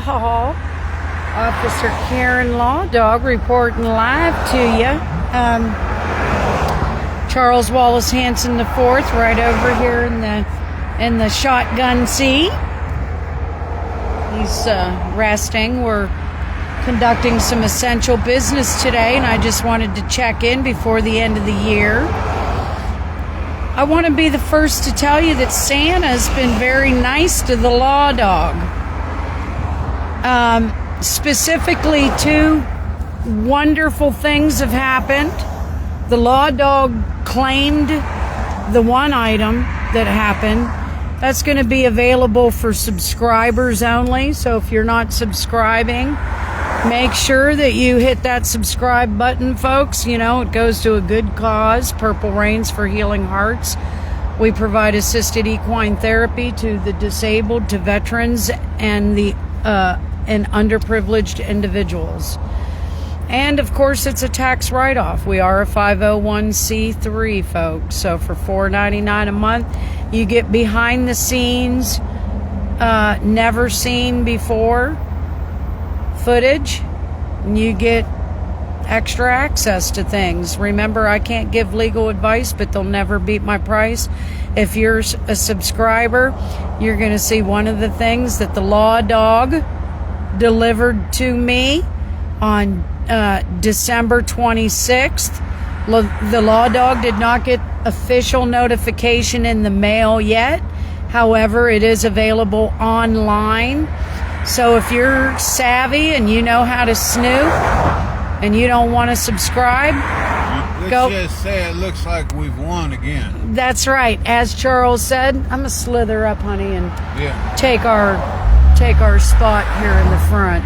Hall. Officer Kern Law Dog reporting live to you. Charles Wallace Hanson IV right over here in the shotgun seat. He's resting. We're conducting some essential business today, and I just wanted to check in before the end of the year. I want to be the first to tell you that Santa's been very nice to the law dog. Specifically, two wonderful things have happened. The law dog claimed the one item that happened. That's going to be available for subscribers only. So if you're not subscribing, make sure that you hit that subscribe button, folks. You know, it goes to a good cause, Purple Rains for Healing Hearts. We provide assisted equine therapy to the disabled, to veterans, and the and underprivileged individuals. And of course, it's a tax write-off. We are a 501c3, folks. So for $4.99 a month, you get behind the scenes, never seen before footage, and you get extra access to things. Remember, I can't give legal advice, but they'll never beat my price. If you're a subscriber, you're going to see one of the things that the law dog delivered to me on December 26th. The law dog did not get official notification in the mail yet. However, it is available online. So if you're savvy and you know how to snoop and you don't want to subscribe, let's just say it looks like we've won again. That's right. As Charles said, I'm going to slither up, honey, and take our spot here in the front,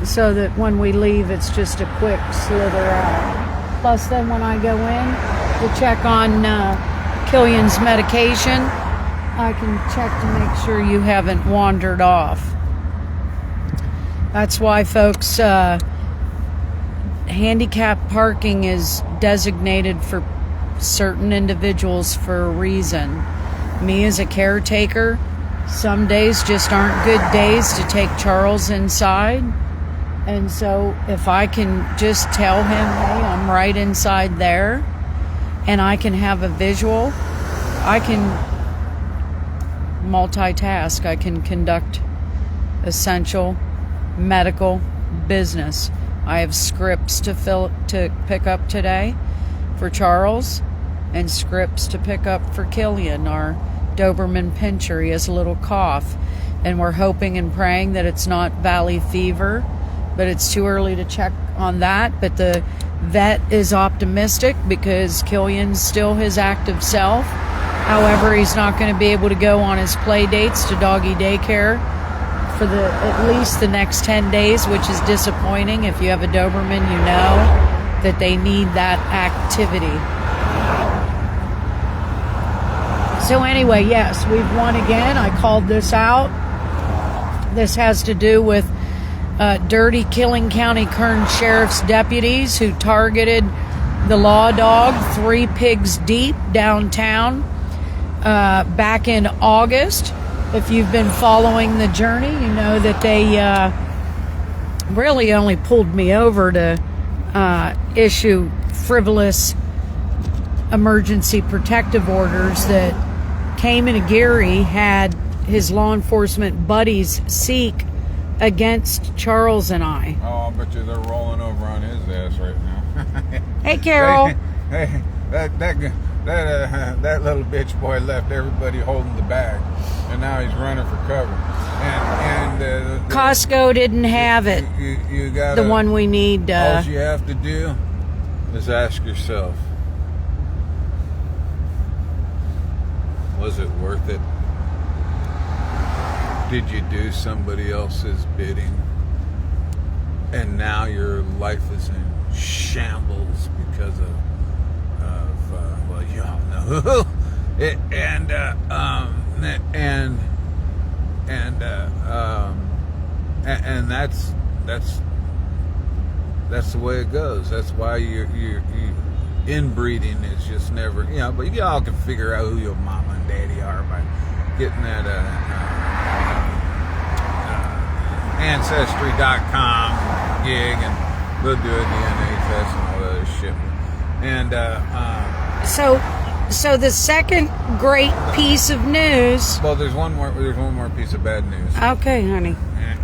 so that when we leave, it's just a quick slither out. Plus, then when I go in to check on Killian's medication, I can check to make sure you haven't wandered off. That's why, folks, handicap parking is designated for certain individuals for a reason. Me as a caretaker, some days just aren't good days to take Charles inside. And so if I can just tell him, hey, I'm right inside there, and I can have a visual, I can multitask. I can conduct essential medical business. I have scripts to pick up today for Charles, and scripts to pick up for Killian, our Doberman pincher. He has a little cough, and we're hoping and praying that it's not valley fever, but it's too early to check on that. But the vet is optimistic because Killian's still his active self. However, he's not going to be able to go on his play dates to doggy daycare for at least the next 10 days, which is disappointing. If you have a Doberman, you know that they need that activity. So anyway, yes, we've won again. I called this out. This has to do with dirty Killing County Kern Sheriff's deputies who targeted the law dog 3 pigs deep downtown back in August. If you've been following the journey, you know that they really only pulled me over to issue frivolous emergency protective orders that Cayman Aguirre had his law enforcement buddies seek against Charles and I. Oh, I bet you they're rolling over on his ass right now. Hey, Carol. Hey, that little bitch boy left everybody holding the bag, and now he's running for cover. And Costco didn't have it. You got the one we need. All you have to do is ask yourself, was it worth it? Did you do somebody else's bidding? And now your life is in shambles because of well, y'all know. And that's the way it goes. That's why you inbreeding is just never, but y'all can figure out who your mama and daddy are by getting that Ancestry.com gig, and they'll do a DNA test and all that other shit. And so the second great piece of news. well, there's one more piece of bad news. Okay, honey.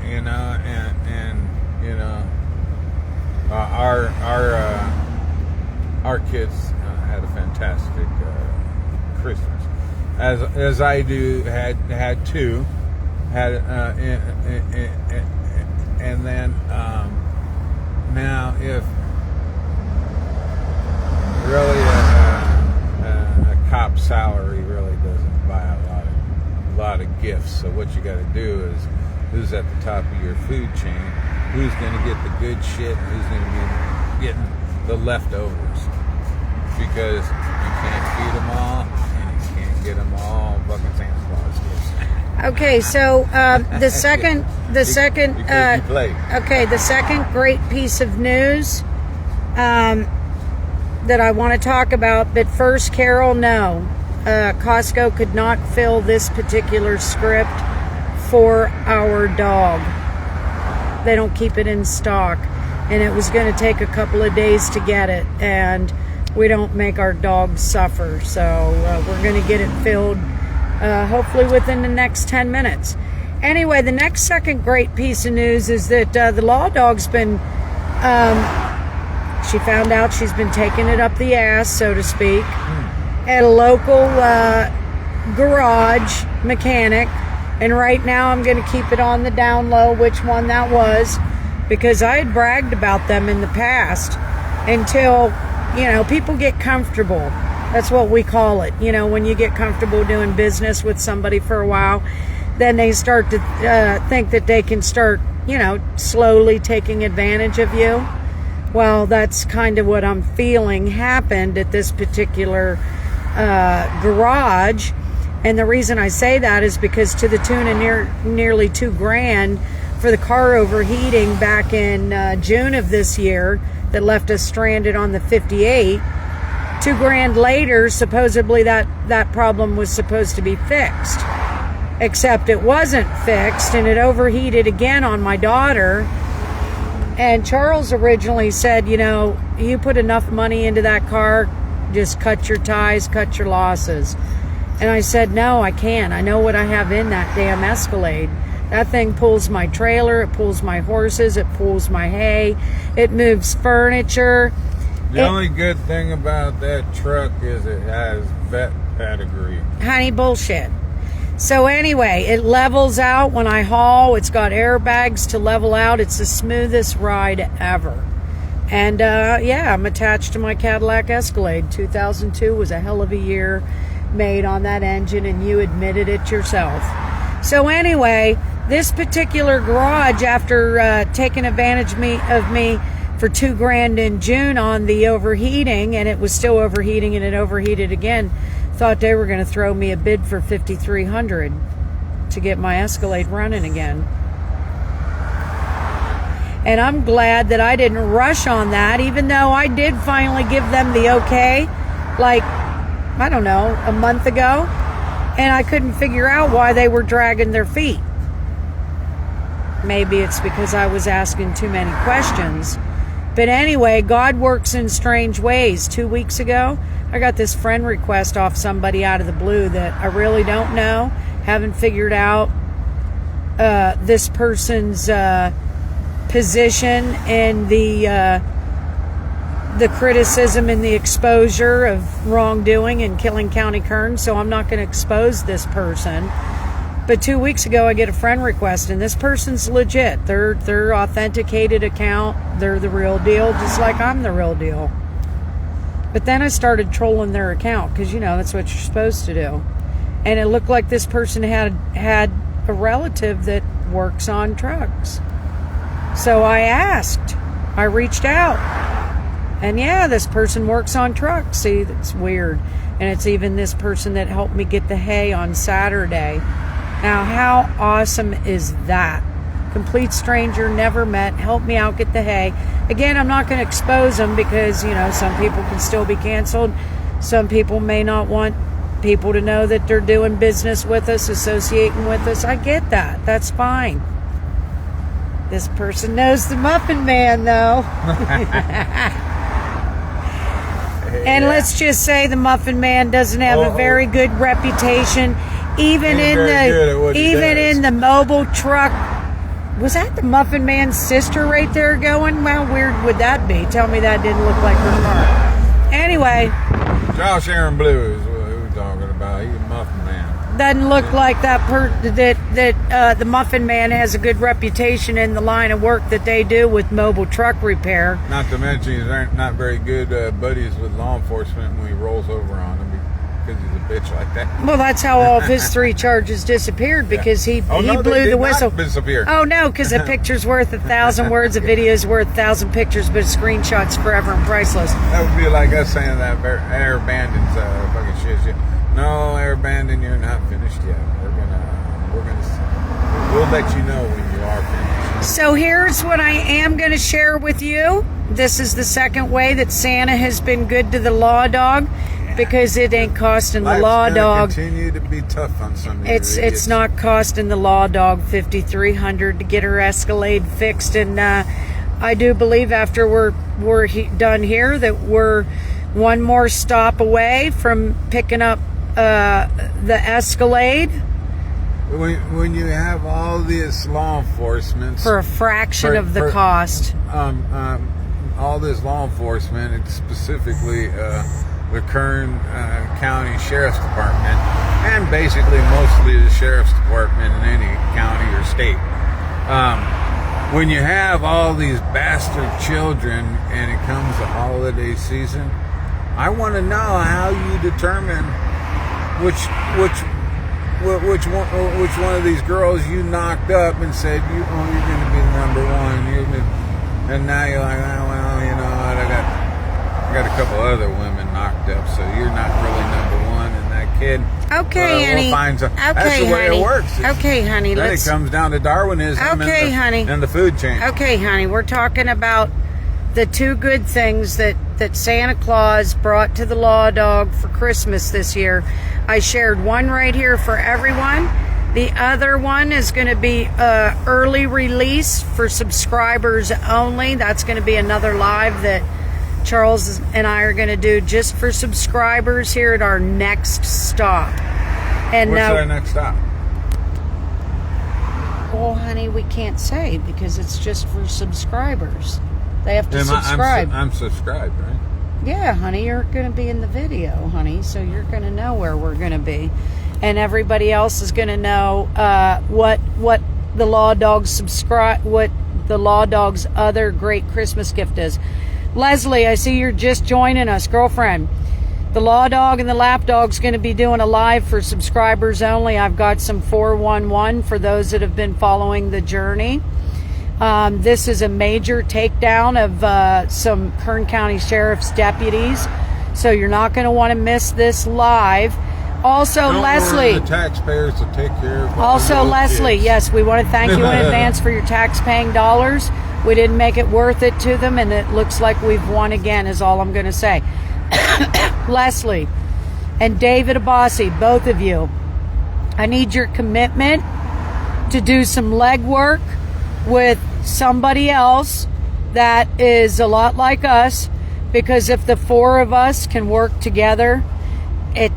And our kids had a fantastic Christmas, as I do had two, and then now if really a cop's salary really doesn't buy a lot of gifts. So what you got to do is, who's at the top of your food chain, who's going to get the good shit, and who's going to be getting the leftovers, because you can't feed them all and you can't get them all fucking Santa Claus gifts. Okay, so the second great piece of news that I want to talk about, but first, Carol, no, Costco could not fill this particular script for our dog. They don't keep it in stock, and it was going to take a couple of days to get it, and we don't make our dogs suffer, so we're going to get it filled hopefully within the next 10 minutes. Anyway, the next second great piece of news is that the law dog's been she found out she's been taking it up the ass, so to speak, at a local garage mechanic. And right now I'm going to keep it on the down low which one that was, because I had bragged about them in the past until, people get comfortable. That's what we call it. When you get comfortable doing business with somebody for a while, then they start to think that they can start, slowly taking advantage of you. Well, that's kind of what I'm feeling happened at this particular garage. And the reason I say that is because to the tune of nearly $2,000 for the car overheating back in June of this year that left us stranded on the 58, $2,000 later, supposedly that problem was supposed to be fixed. Except it wasn't fixed, and it overheated again on my daughter. And Charles originally said, you put enough money into that car, just cut your ties, cut your losses. And I said, no, I can't. I know what I have in that damn Escalade. That thing pulls my trailer, it pulls my horses, it pulls my hay, it moves furniture. The only good thing about that truck is it has vet pedigree. Honey, bullshit. So anyway, it levels out when I haul. It's got airbags to level out. It's the smoothest ride ever. And I'm attached to my Cadillac Escalade. 2002 was a hell of a year made on that engine, and you admitted it yourself. So anyway, this particular garage, after taking advantage of me for $2,000 in June on the overheating, and it was still overheating and it overheated again, thought they were going to throw me a bid for $5,300 to get my Escalade running again. And I'm glad that I didn't rush on that, even though I did finally give them the okay, a month ago, and I couldn't figure out why they were dragging their feet. Maybe it's because I was asking too many questions. But anyway, God works in strange ways. 2 weeks ago, I got this friend request off somebody out of the blue that I really don't know, haven't figured out this person's position in the criticism and the exposure of wrongdoing in Killing County Kern, so I'm not going to expose this person. But 2 weeks ago, I get a friend request, and this person's legit. They're authenticated account. They're the real deal, just like I'm the real deal. But then I started trolling their account, because, that's what you're supposed to do. And it looked like this person had a relative that works on trucks. So I asked. I reached out. And this person works on trucks. See, that's weird. And it's even this person that helped me get the hay on Saturday. Now, how awesome is that? Complete stranger, never met, helped me out get the hay. Again, I'm not going to expose them because, some people can still be canceled. Some people may not want people to know that they're doing business with us, associating with us. I get that. That's fine. This person knows the Muffin Man, though. And let's just say the Muffin Man doesn't have a very good reputation, even in the mobile truck. Was that the Muffin Man's sister right there going? How weird would that be? Tell me that didn't look like her car. Anyway, Josh Aaron Blue is what we're talking about. He's a Muffin Man. Doesn't look like that the Muffin Man has a good reputation in the line of work that they do with mobile truck repair. Not to mention he's not very good buddies with law enforcement when he rolls over on them because he's a bitch like that. Well, that's how all of his 3 charges disappeared, because he blew the whistle. Disappear. Oh no, because a picture's worth 1,000 words, a video's worth 1,000 pictures, but a screenshot's forever and priceless. That would be like us saying that air abandon's fucking shit. No, air abandon, you're not finished yet. We'll let you know when you are finished. So here's what I am going to share with you. This is the second way that Santa has been good to the law dog, because it ain't costing the law dog. Continue to be tough on some of these It's not costing the law dog $5,300 to get her Escalade fixed, and I do believe after we're done here that we're one more stop away from picking up the Escalade. When you have all this law enforcement for a fraction of the cost, all this law enforcement, and specifically the Kern County Sheriff's Department, and basically mostly the Sheriff's Department in any county or state. When you have all these bastard children and it comes the holiday season, I want to know how you determine which one of these girls you knocked up and said you're going to be number one, and now you're like, oh, well, you know what, I got a couple other women knocked up, so you're not really number one, and that kid. Okay, honey. That's the way it works. Okay, honey. Then it comes down to Darwinism and the food chain. Okay, honey. We're talking about the 2 good things that Santa Claus brought to the law dog for Christmas this year. I shared one right here for everyone. The other one is going to be early release for subscribers only. That's going to be another live that Charles and I are going to do just for subscribers here at our next stop. And what's our next stop? Well, honey, we can't say because it's just for subscribers. They have to subscribe. I'm subscribed, right? Yeah, honey, you're going to be in the video, honey, so you're going to know where we're going to be. And everybody else is going to know what the law dog's other great Christmas gift is. Leslie, I see you're just joining us, girlfriend. The law dog and the lap dog's going to be doing a live for subscribers only. I've got some 411 for those that have been following the journey. This is a major takedown of some Kern County Sheriff's deputies, so you're not going to want to miss this live. Also, Leslie, the taxpayers to take care of. Also, Leslie, kids. Yes, we want to thank you in advance for your tax-paying dollars. We didn't make it worth it to them, and it looks like we've won again. Is all I'm going to say. Leslie and David Abbasi, both of you, I need your commitment to do some legwork with somebody else that is a lot like us, because if the 4 of us can work together, it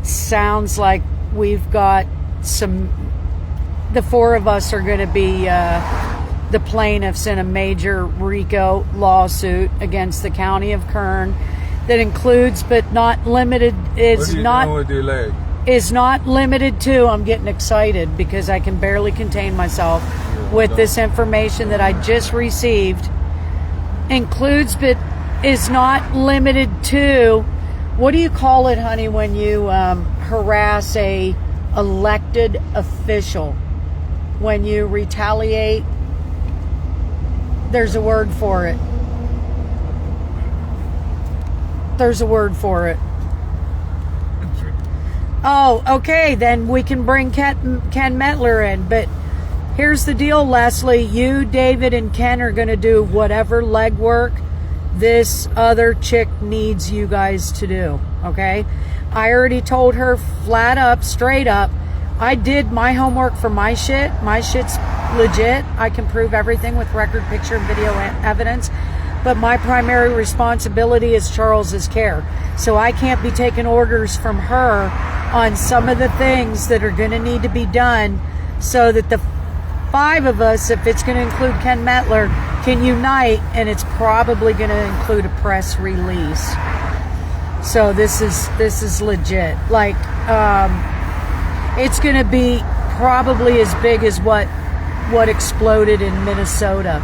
sounds like we've got the 4 of us are going to be the plaintiffs in a major RICO lawsuit against the county of Kern that includes but not limited is not limited to, I'm getting excited because I can barely contain myself with this information that I just received, includes but is not limited to, what do you call it, honey, when you harass a elected official? When you retaliate, there's a word for it. There's a word for it. Oh, okay, then we can bring Ken Metler in. But here's the deal, Leslie. You, David, and Ken are going to do whatever legwork this other chick needs you guys to do, okay? I already told her flat up, straight up, I did my homework for my shit. My shit's legit. I can prove everything with record, picture, and video evidence. But my primary responsibility is Charles's care. So I can't be taking orders from her on some of the things that are going to need to be done so that the 5 of us, if it's going to include Ken Metler, can unite, and it's probably going to include a press release. So this is legit. Like, it's going to be probably as big as what exploded in Minnesota.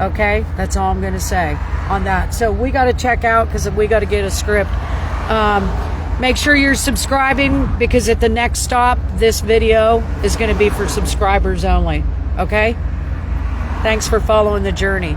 Okay, that's all I'm going to say on that. So we got to check out because we got to get a script. Make sure you're subscribing because at the next stop, this video is going to be for subscribers only. Okay? Thanks for following the journey.